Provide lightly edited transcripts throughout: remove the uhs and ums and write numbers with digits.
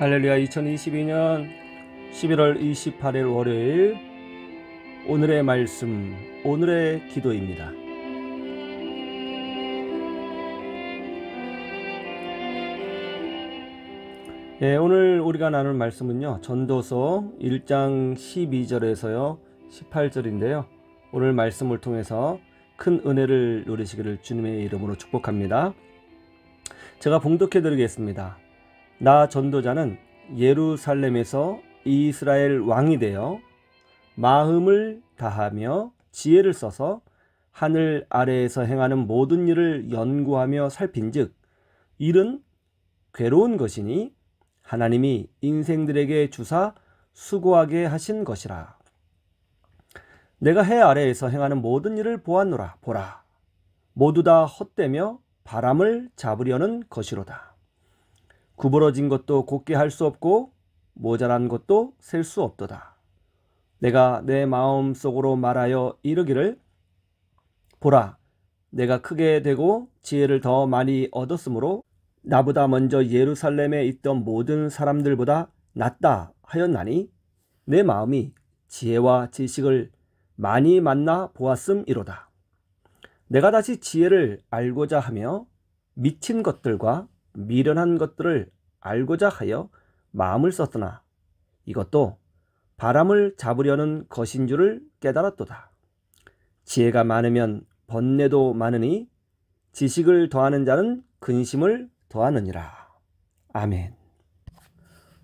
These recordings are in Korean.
할렐루야. 2022년 11월 28일 월요일, 오늘의 말씀, 오늘의 기도입니다. 오늘 우리가 나눌 말씀은요, 전도서 1장 12절에서요 18절인데요 오늘 말씀을 통해서 큰 은혜를 누리시기를 주님의 이름으로 축복합니다. 제가 봉독해 드리겠습니다. 나 전도자는 예루살렘에서 이스라엘 왕이 되어 마음을 다하며 지혜를 써서 하늘 아래에서 행하는 모든 일을 연구하며 살핀즉 일은 괴로운 것이니 하나님이 인생들에게 주사 수고하게 하신 것이라. 내가 해 아래에서 행하는 모든 일을 보았노라. 보라, 모두 다 헛되며 바람을 잡으려는 것이로다. 구부러진 것도 곧게 할 수 없고 모자란 것도 셀 수 없도다. 내가 내 마음 속으로 말하여 이르기를, 보라, 내가 크게 되고 지혜를 더 많이 얻었으므로 나보다 먼저 예루살렘에 있던 모든 사람들보다 낫다 하였나니 내 마음이 지혜와 지식을 많이 만나 보았음이로다. 내가 다시 지혜를 알고자 하며 미친 것들과 미련한 것들을 알고자 하여 마음을 썼으나 이것도 바람을 잡으려는 것인 줄을 깨달았도다. 지혜가 많으면 번뇌도 많으니 지식을 더하는 자는 근심을 더하느니라. 아멘.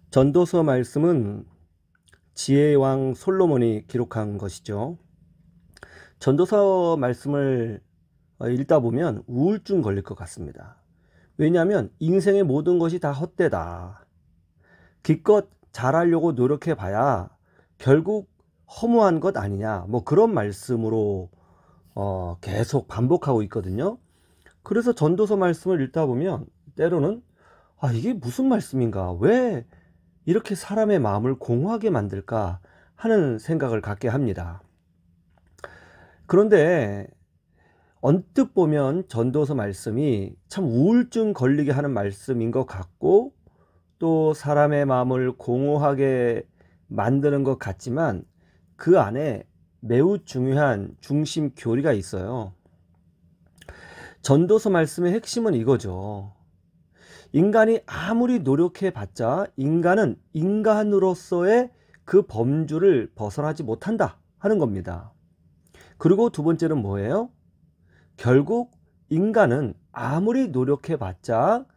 전도서 말씀은 지혜의 왕 솔로몬이 기록한 것이죠. 전도서 말씀을 읽다 보면 우울증 걸릴 것 같습니다. 왜냐하면 인생의 모든 것이 다 헛되다. 기껏 잘하려고 노력해 봐야 결국 허무한 것 아니냐, 그런 말씀으로 계속 반복하고 있거든요. 그래서 전도서 말씀을 읽다 보면 때로는 이게 무슨 말씀인가, 왜 이렇게 사람의 마음을 공허하게 만들까 하는 생각을 갖게 합니다. 그런데 언뜻 보면 전도서 말씀이 참 우울증 걸리게 하는 말씀인 것 같고 또 사람의 마음을 공허하게 만드는 것 같지만 그 안에 매우 중요한 중심 교리가 있어요. 전도서 말씀의 핵심은 이거죠. 인간이 아무리 노력해 봤자 인간은 인간으로서의 그 범주를 벗어나지 못한다 하는 겁니다. 그리고 두 번째는 뭐예요? 결국 인간은 아무리 노력해 봤자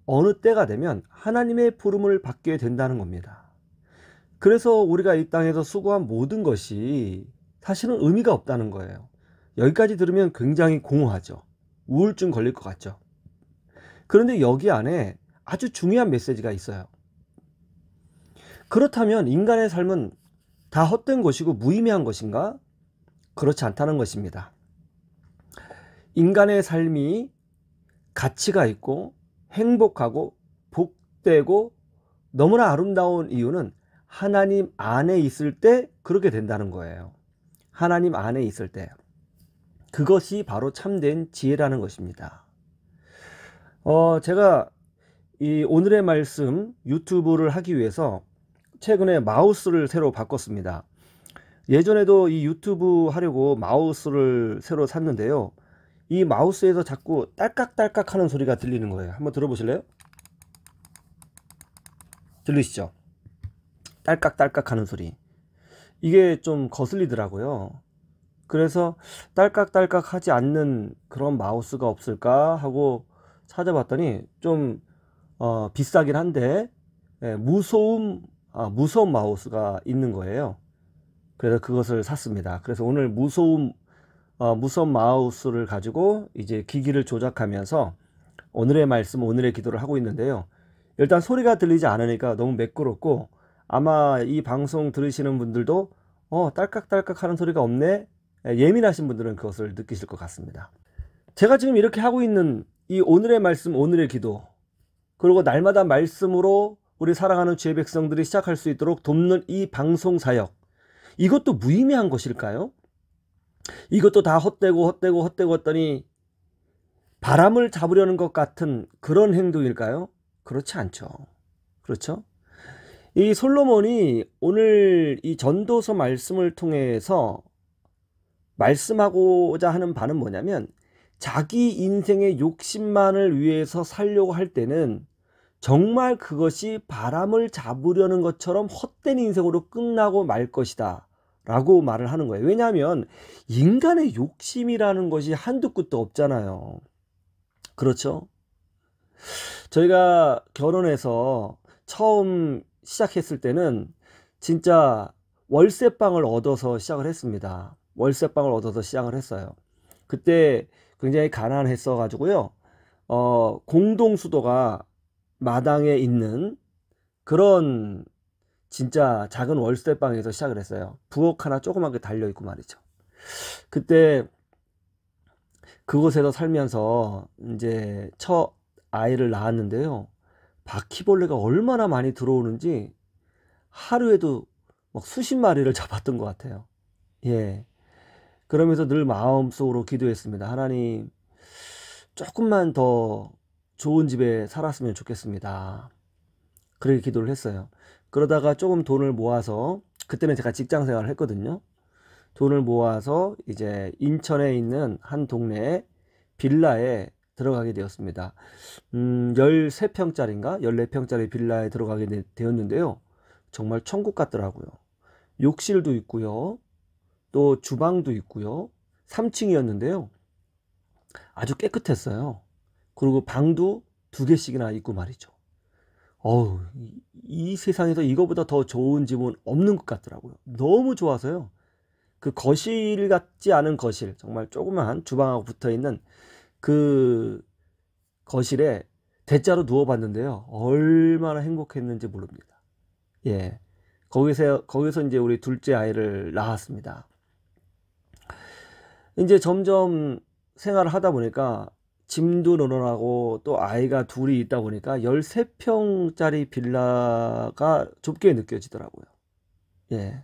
어느 때가 되면 하나님의 부름을 받게 된다는 겁니다. 그래서 우리가 이 땅에서 수고한 모든 것이 사실은 의미가 없다는 거예요. 여기까지 들으면 굉장히 공허하죠. 우울증 걸릴 것 같죠. 그런데 여기 안에 아주 중요한 메시지가 있어요. 그렇다면 인간의 삶은 다 헛된 것이고 무의미한 것인가? 그렇지 않다는 것입니다. 인간의 삶이 가치가 있고 행복하고 복되고 너무나 아름다운 이유는 하나님 안에 있을 때 그렇게 된다는 거예요. 하나님 안에 있을 때. 그것이 바로 참된 지혜라는 것입니다. 제가 이 오늘의 말씀 유튜브를 하기 위해서 최근에 마우스를 새로 바꿨습니다. 예전에도 이 유튜브 하려고 마우스를 새로 샀는데요. 이 마우스에서 자꾸 딸깍딸깍 하는 소리가 들리는 거예요. 한번 들어보실래요? 들리시죠? 딸깍딸깍 하는 소리. 이게 좀 거슬리더라고요. 그래서 딸깍딸깍 하지 않는 그런 마우스가 없을까 하고 찾아봤더니 좀 비싸긴 한데 무소음 마우스가 있는 거예요. 그래서 그것을 샀습니다. 그래서 오늘 무선 마우스를 가지고 이제 기기를 조작하면서 오늘의 말씀, 오늘의 기도를 하고 있는데요. 일단 소리가 들리지 않으니까 너무 매끄럽고 아마 이 방송 들으시는 분들도 딸깍딸깍 하는 소리가 없네, 예민하신 분들은 그것을 느끼실 것 같습니다. 제가 지금 이렇게 하고 있는 이 오늘의 말씀, 오늘의 기도, 그리고 날마다 말씀으로 우리 사랑하는 주의 백성들이 시작할 수 있도록 돕는 이 방송 사역, 이것도 무의미한 것일까요? 이것도 다 헛되고 했더니 바람을 잡으려는 것 같은 그런 행동일까요? 그렇지 않죠. 그렇죠? 이 솔로몬이 오늘 이 전도서 말씀을 통해서 말씀하고자 하는 바는 뭐냐면, 자기 인생의 욕심만을 위해서 살려고 할 때는 정말 그것이 바람을 잡으려는 것처럼 헛된 인생으로 끝나고 말 것이다 라고 말을 하는 거예요. 왜냐하면 인간의 욕심이라는 것이 한두 끝도 없잖아요. 그렇죠? 저희가 결혼해서 처음 시작했을 때는 진짜 월세방을 얻어서 시작을 했습니다. 월세방을 얻어서 시작을 했어요. 그때 굉장히 가난했어 가지고요. 공동수도가 마당에 있는 그런 진짜 작은 월세방에서 시작을 했어요. 부엌 하나 조그맣게 달려있고 말이죠. 그때 그곳에서 살면서 이제 첫 아이를 낳았는데요. 바퀴벌레가 얼마나 많이 들어오는지 하루에도 막 수십 마리를 잡았던 것 같아요. 예. 그러면서 늘 마음속으로 기도했습니다. 하나님, 조금만 더 좋은 집에 살았으면 좋겠습니다. 그렇게 기도를 했어요. 그러다가 조금 돈을 모아서, 그때는 제가 직장 생활을 했거든요. 돈을 모아서 이제 인천에 있는 한 동네에 빌라에 들어가게 되었습니다. 13평짜리인가 14평짜리 빌라에 들어가게 되었는데요. 정말 천국 같더라고요. 욕실도 있고요. 또 주방도 있고요. 3층이었는데요. 아주 깨끗했어요. 그리고 방도 2개씩이나 있고 말이죠. 어우, 이 세상에서 이거보다 더 좋은 집은 없는 것 같더라고요. 너무 좋아서요. 그 거실 같지 않은 거실, 정말 조그만 주방하고 붙어 있는 그 거실에 대자로 누워봤는데요. 얼마나 행복했는지 모릅니다. 예. 거기서 이제 우리 둘째 아이를 낳았습니다. 이제 점점 생활을 하다 보니까 짐도 늘어나고 또 아이가 둘이 있다 보니까 13평짜리 빌라가 좁게 느껴지더라고요. 예.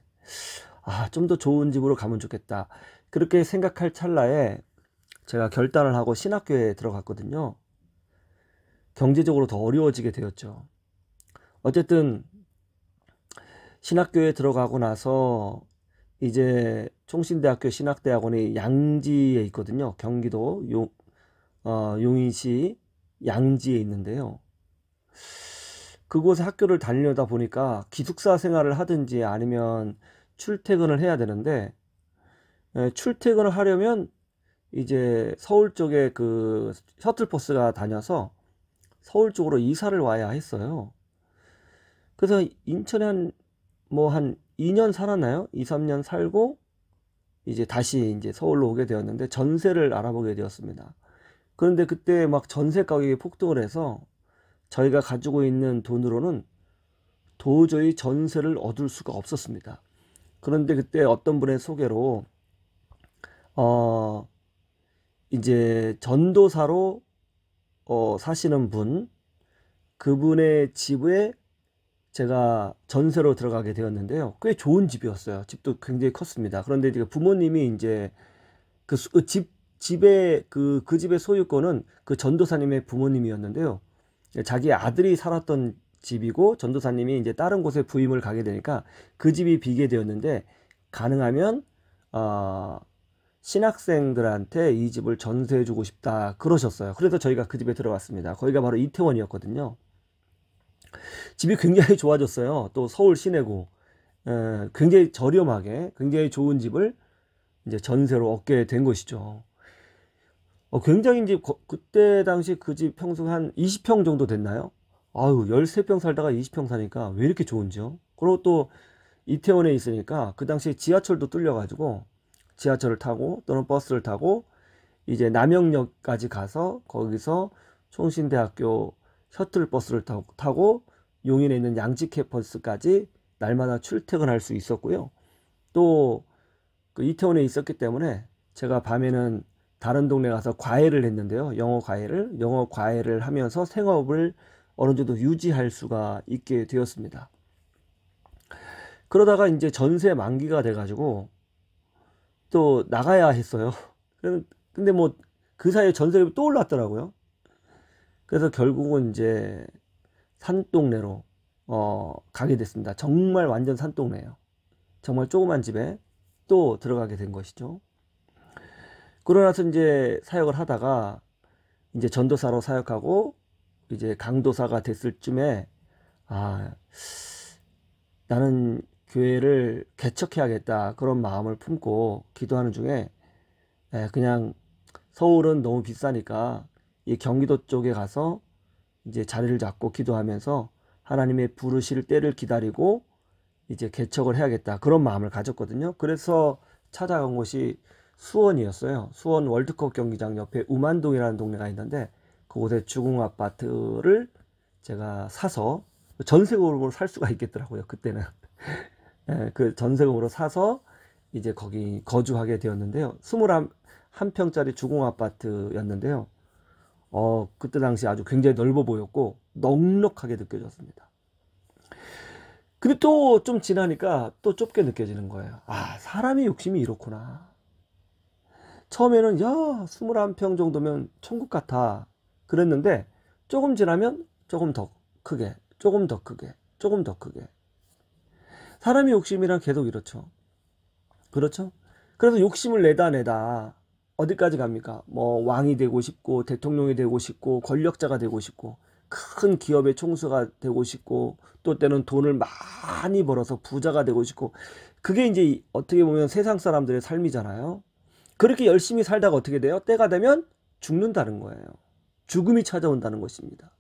아, 좀 더 좋은 집으로 가면 좋겠다. 그렇게 생각할 찰나에 제가 결단을 하고 신학교에 들어갔거든요. 경제적으로 더 어려워지게 되었죠. 어쨌든 신학교에 들어가고 나서 이제 총신대학교 신학대학원이 양지에 있거든요. 경기도 용인시 양지에 있는데요. 그곳에 학교를 다니려다 보니까 기숙사 생활을 하든지 아니면 출퇴근을 해야 되는데, 출퇴근을 하려면 이제 서울 쪽에 그 셔틀버스가 다녀서 서울 쪽으로 이사를 와야 했어요. 그래서 인천에 한 2년 살았나요? 2, 3년 살고 이제 다시 이제 서울로 오게 되었는데 전세를 알아보게 되었습니다. 그런데 그때 막 전세 가격이 폭등을 해서 저희가 가지고 있는 돈으로는 도저히 전세를 얻을 수가 없었습니다. 그런데 그때 어떤 분의 소개로 이제 전도사로 사시는 분, 그분의 집에 제가 전세로 들어가게 되었는데요. 꽤 좋은 집이었어요. 집도 굉장히 컸습니다. 그런데 이제 부모님이 이제 집의 그 집의 소유권은 그 전도사님의 부모님이었는데요. 자기 아들이 살았던 집이고 전도사님이 이제 다른 곳에 부임을 가게 되니까 그 집이 비게 되었는데, 가능하면 신학생들한테 이 집을 전세해 주고 싶다 그러셨어요. 그래서 저희가 그 집에 들어갔습니다. 거기가 바로 이태원이었거든요. 집이 굉장히 좋아졌어요. 또 서울 시내고 굉장히 저렴하게 굉장히 좋은 집을 이제 전세로 얻게 된 것이죠. 굉장히 이제 그때 당시 그 집 평수가 한 20평 정도 됐나요? 아유, 13평 살다가 20평 사니까 왜 이렇게 좋은지요? 그리고 또 이태원에 있으니까 그 당시에 지하철도 뚫려가지고 지하철을 타고 또는 버스를 타고 이제 남영역까지 가서 거기서 총신대학교 셔틀버스를 타고 용인에 있는 양지 캠퍼스까지 날마다 출퇴근할 수 있었고요. 또 그 이태원에 있었기 때문에 제가 밤에는 다른 동네 가서 과외를 했는데요. 영어 과외를 하면서 생업을 어느 정도 유지할 수가 있게 되었습니다. 그러다가 이제 전세 만기가 돼가지고 또 나가야 했어요. 근데 뭐 그 사이에 전세금이 또 올랐더라고요. 그래서 결국은 이제 산동네로 가게 됐습니다. 정말 완전 산동네예요. 정말 조그만 집에 또 들어가게 된 것이죠. 그러고 나서 이제 사역을 하다가 이제 전도사로 사역하고 이제 강도사가 됐을 쯤에 나는 교회를 개척해야겠다 그런 마음을 품고 기도하는 중에 그냥 서울은 너무 비싸니까 이 경기도 쪽에 가서 이제 자리를 잡고 기도하면서 하나님의 부르실 때를 기다리고 이제 개척을 해야겠다 그런 마음을 가졌거든요. 그래서 찾아간 곳이 수원이었어요. 수원 월드컵 경기장 옆에 우만동이라는 동네가 있는데 그곳에 주공 아파트를 제가 사서 전세금으로 살 수가 있겠더라고요. 그때는 그 전세금으로 사서 이제 거기 거주하게 되었는데요. 21평짜리 주공 아파트였는데요. 그때 당시 아주 굉장히 넓어 보였고 넉넉하게 느껴졌습니다. 근데 또 좀 지나니까 또 좁게 느껴지는 거예요. 사람의 욕심이 이렇구나. 처음에는 21평 정도면 천국 같아 그랬는데 조금 지나면 조금 더 크게, 조금 더 크게, 조금 더 크게. 사람의 욕심이란 계속 이렇죠. 그렇죠? 그래서 욕심을 내다 어디까지 갑니까? 뭐 왕이 되고 싶고 대통령이 되고 싶고 권력자가 되고 싶고 큰 기업의 총수가 되고 싶고 또 때는 돈을 많이 벌어서 부자가 되고 싶고 그게 이제 어떻게 보면 세상 사람들의 삶이잖아요. 그렇게 열심히 살다가 어떻게 돼요? 때가 되면 죽는다는 거예요. 죽음이 찾아온다는 것입니다.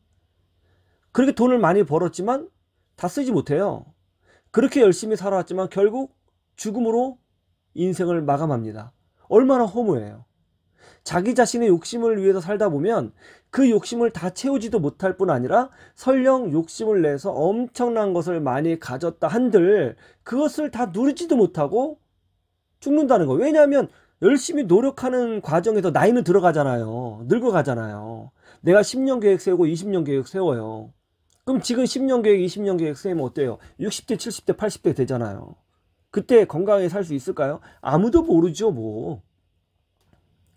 그렇게 돈을 많이 벌었지만 다 쓰지 못해요. 그렇게 열심히 살아왔지만 결국 죽음으로 인생을 마감합니다. 얼마나 허무해요. 자기 자신의 욕심을 위해서 살다 보면 그 욕심을 다 채우지도 못할 뿐 아니라 설령 욕심을 내서 엄청난 것을 많이 가졌다 한들 그것을 다 누리지도 못하고 죽는다는 거예요. 왜냐하면 열심히 노력하는 과정에서 나이는 들어가잖아요. 늙어가잖아요. 내가 10년 계획 세우고 20년 계획 세워요. 그럼 지금 10년 계획, 20년 계획 세우면 어때요? 60대, 70대, 80대 되잖아요. 그때 건강하게 살 수 있을까요? 아무도 모르죠, 뭐.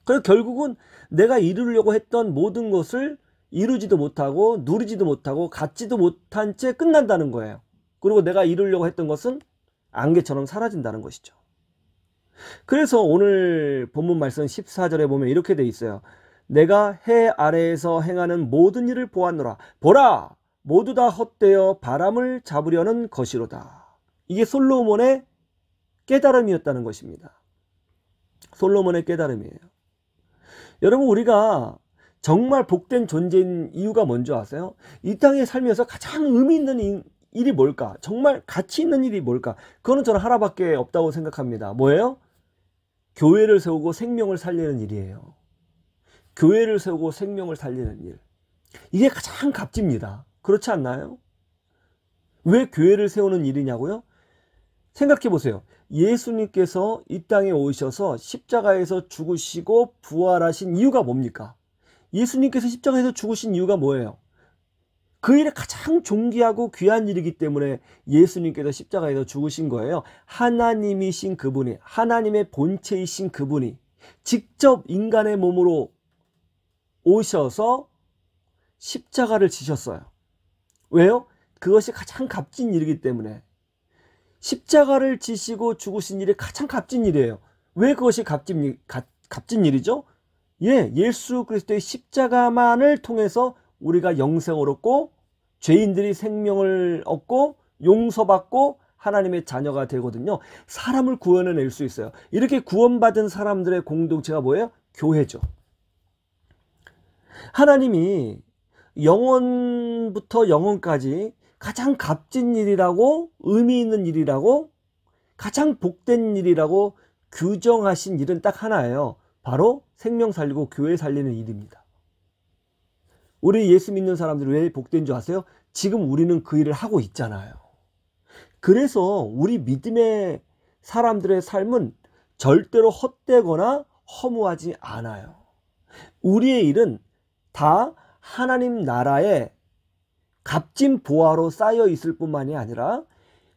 그래서 결국은 내가 이루려고 했던 모든 것을 이루지도 못하고 누리지도 못하고 갖지도 못한 채 끝난다는 거예요. 그리고 내가 이루려고 했던 것은 안개처럼 사라진다는 것이죠. 그래서 오늘 본문 말씀 14절에 보면 이렇게 돼 있어요. 내가 해 아래에서 행하는 모든 일을 보았노라. 보라! 모두 다 헛되어 바람을 잡으려는 것이로다. 이게 솔로몬의 깨달음이었다는 것입니다. 솔로몬의 깨달음이에요. 여러분 우리가 정말 복된 존재인 이유가 뭔지 아세요? 이 땅에 살면서 가장 의미 있는 일이 뭘까? 정말 가치 있는 일이 뭘까? 그거는 저는 하나밖에 없다고 생각합니다. 뭐예요? 교회를 세우고 생명을 살리는 일이에요. 교회를 세우고 생명을 살리는 일. 이게 가장 값집니다. 그렇지 않나요? 왜 교회를 세우는 일이냐고요? 생각해 보세요. 예수님께서 이 땅에 오셔서 십자가에서 죽으시고 부활하신 이유가 뭡니까? 예수님께서 십자가에서 죽으신 이유가 뭐예요? 그 일이 가장 존귀하고 귀한 일이기 때문에 예수님께서 십자가에서 죽으신 거예요. 하나님이신 그분이, 하나님의 본체이신 그분이 직접 인간의 몸으로 오셔서 십자가를 지셨어요. 왜요? 그것이 가장 값진 일이기 때문에. 십자가를 지시고 죽으신 일이 가장 값진 일이에요. 왜 그것이 값진 일이죠? 예수 그리스도의 십자가만을 통해서 우리가 영생을 얻고 죄인들이 생명을 얻고 용서받고 하나님의 자녀가 되거든요. 사람을 구원해낼 수 있어요. 이렇게 구원받은 사람들의 공동체가 뭐예요? 교회죠. 하나님이 영원부터 영원까지 가장 값진 일이라고 의미 있는 일이라고 가장 복된 일이라고 규정하신 일은 딱 하나예요. 바로 생명 살리고 교회 살리는 일입니다. 우리 예수 믿는 사람들이 왜 복된 줄 아세요? 지금 우리는 그 일을 하고 있잖아요. 그래서 우리 믿음의 사람들의 삶은 절대로 헛되거나 허무하지 않아요. 우리의 일은 다 하나님 나라에 값진 보화로 쌓여 있을 뿐만이 아니라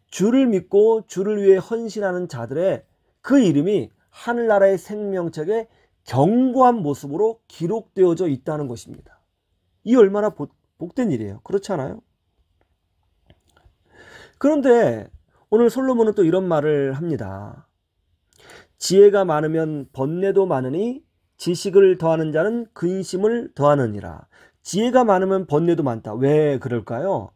주를 믿고 주를 위해 헌신하는 자들의 그 이름이 하늘나라의 생명책에 견고한 모습으로 기록되어져 있다는 것입니다. 이 얼마나 복된 일이에요. 그렇지 않아요? 그런데 오늘 솔로몬은 또 이런 말을 합니다. 지혜가 많으면 번뇌도 많으니 지식을 더하는 자는 근심을 더하느니라. 지혜가 많으면 번뇌도 많다. 왜 그럴까요?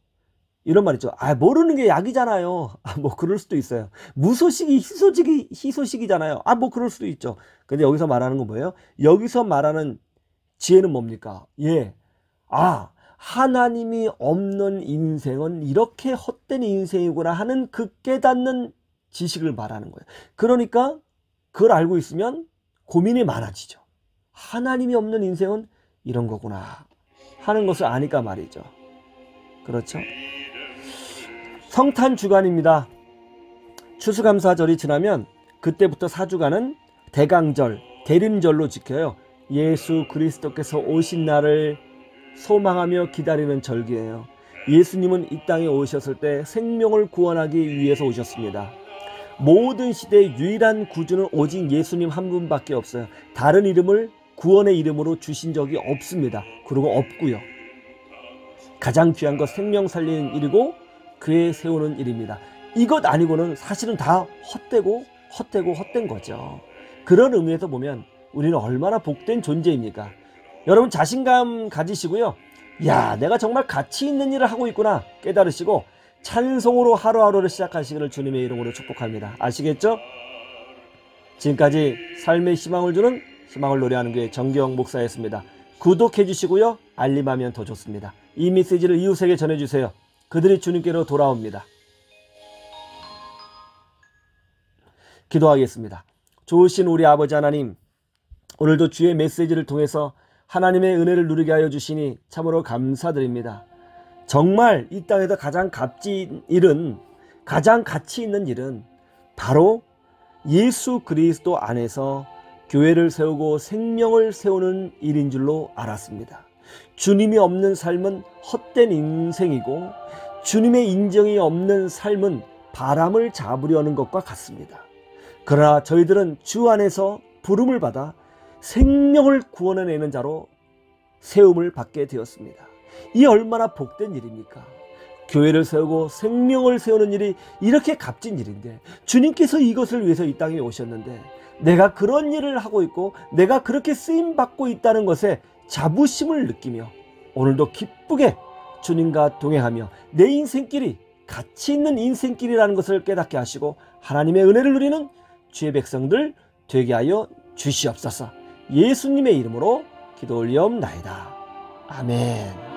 이런 말 있죠. 모르는 게 약이잖아요. 뭐 그럴 수도 있어요. 무소식이 희소식이잖아요. 뭐 그럴 수도 있죠. 근데 여기서 말하는 건 뭐예요? 여기서 말하는 지혜는 뭡니까? 예. 하나님이 없는 인생은 이렇게 헛된 인생이구나 하는 그 깨닫는 지식을 말하는 거예요. 그러니까 그걸 알고 있으면 고민이 많아지죠. 하나님이 없는 인생은 이런 거구나 하는 것을 아니까 말이죠. 그렇죠? 성탄 주간입니다. 추수감사절이 지나면 그때부터 4주간은 대강절, 대림절로 지켜요. 예수 그리스도께서 오신 날을 소망하며 기다리는 절기예요. 예수님은 이 땅에 오셨을 때 생명을 구원하기 위해서 오셨습니다. 모든 시대의 유일한 구주는 오직 예수님 한 분밖에 없어요. 다른 이름을 구원의 이름으로 주신 적이 없습니다. 그리고 없고요. 가장 귀한 것 생명 살리는 일이고 교회 세우는 일입니다. 이것 아니고는 사실은 다 헛된 거죠. 그런 의미에서 보면 우리는 얼마나 복된 존재입니까? 여러분 자신감 가지시고요. 내가 정말 가치 있는 일을 하고 있구나 깨달으시고 찬송으로 하루하루를 시작하시기를 주님의 이름으로 축복합니다. 아시겠죠? 지금까지 삶의 희망을 주는 희망을 노래하는 교회 정기영 목사였습니다. 구독해 주시고요. 알림하면 더 좋습니다. 이 메시지를 이웃에게 전해주세요. 그들이 주님께로 돌아옵니다. 기도하겠습니다. 좋으신 우리 아버지 하나님, 오늘도 주의 메시지를 통해서 하나님의 은혜를 누리게 하여 주시니 참으로 감사드립니다. 정말 이 땅에서 가장 가치 있는 일은 바로 예수 그리스도 안에서 교회를 세우고 생명을 세우는 일인 줄로 알았습니다. 주님이 없는 삶은 헛된 인생이고 주님의 인정이 없는 삶은 바람을 잡으려는 것과 같습니다. 그러나 저희들은 주 안에서 부름을 받아 생명을 구원해내는 자로 세움을 받게 되었습니다. 이 얼마나 복된 일입니까? 교회를 세우고 생명을 세우는 일이 이렇게 값진 일인데 주님께서 이것을 위해서 이 땅에 오셨는데 내가 그런 일을 하고 있고 내가 그렇게 쓰임받고 있다는 것에 자부심을 느끼며 오늘도 기쁘게 주님과 동행하며 내 인생길이 가치 있는 인생길이라는 것을 깨닫게 하시고 하나님의 은혜를 누리는 주의 백성들 되게 하여 주시옵소서. 예수님의 이름으로 기도 올리옵나이다. 아멘.